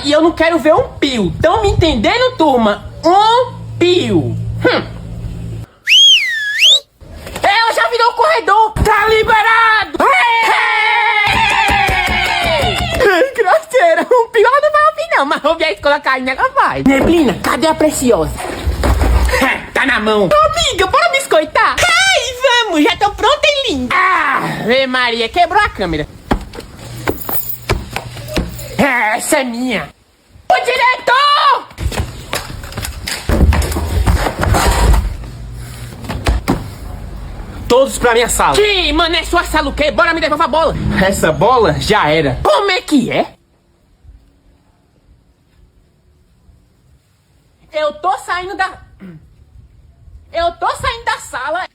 e eu não quero ver um pio. Tão me entendendo, turma? Um pio. Ela já virou o corredor. Tá liberado. Grosseira, um pio ela não vai ouvir não, mas ouvir a escola caindo ela vai. Neblina, cadê a Preciosa? Tá na mão. Amiga, bora biscoitar? Ai, vamos, já tô pronta e linda. Ave Maria, quebrou a câmera. Essa é minha. O diretor! Todos pra minha sala. Que, mano, é sua sala o quê? Bora me devolver a bola. Essa bola já era. Como é que é? Eu tô saindo da sala.